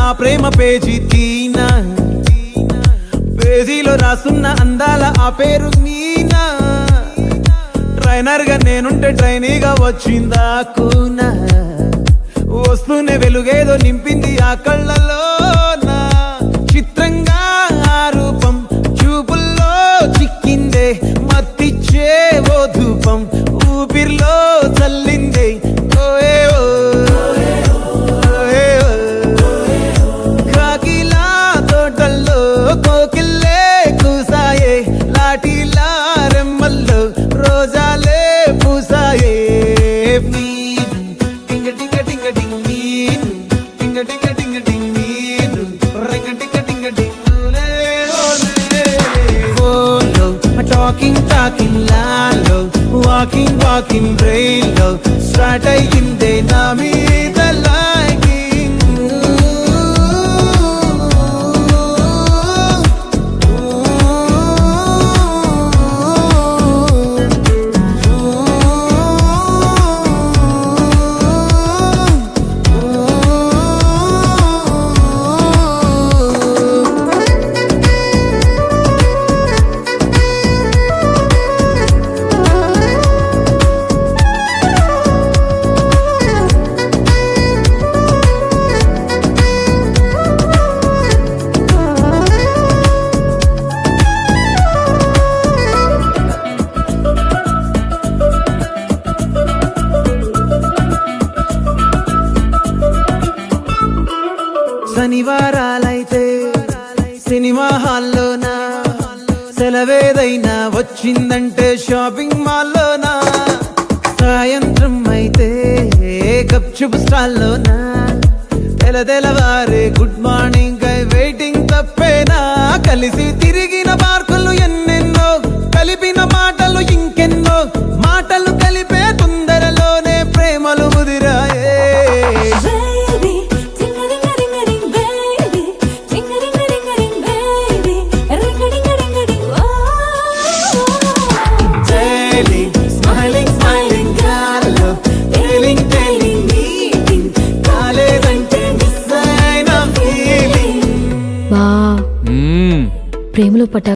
ఆ ప్రేమ పేజీ తీనా, పేజీలో రాసున్న అందాల ఆ పేరు మీనా. ట్రైనర్ గా నేనుంటే ట్రైనీగా వచ్చిందా కూనా, వస్తూనే వెలుగేదో నింపింది ఆ కళ్ళలోన. చిత్రంగా ఆ రూపం చూపుల్లో చిక్కిందే, మత్తిచ్చే ఓ ధూపం ఊపిరిలో చల్లిందే. కాకిలా తోటల్లో కోకిల్లే కూసాయే, లాఠీలా రెమ్మల్లో రోజాలే పూసాయే. టాకింగ్ లాలో, వాకింగ్ బ్రెయిన్లో స్టార్ట్ అయ్యిందే నా మీద లాగింగ్. శనివారాలైతే సినిమా హాల్లోనా, సెలవేదైనా వచ్చిందంటే షాపింగ్ మాల్లోనా. సాయంత్రం అయితే గప్చుప్ స్టాల్లోనా, తెలవారే గుడ్ మార్నింగ్ వెయిటింగ్ తప్పేనా. కలిసి తిరిగిన పార్కులు ఎన్నెన్నో, కలిపిన మాటలు ఇంకెన్నో, మాటలు కలిపే తొందరలోనే ప్రేమలు ముదిరాయే. ప్రేమలో పట్ట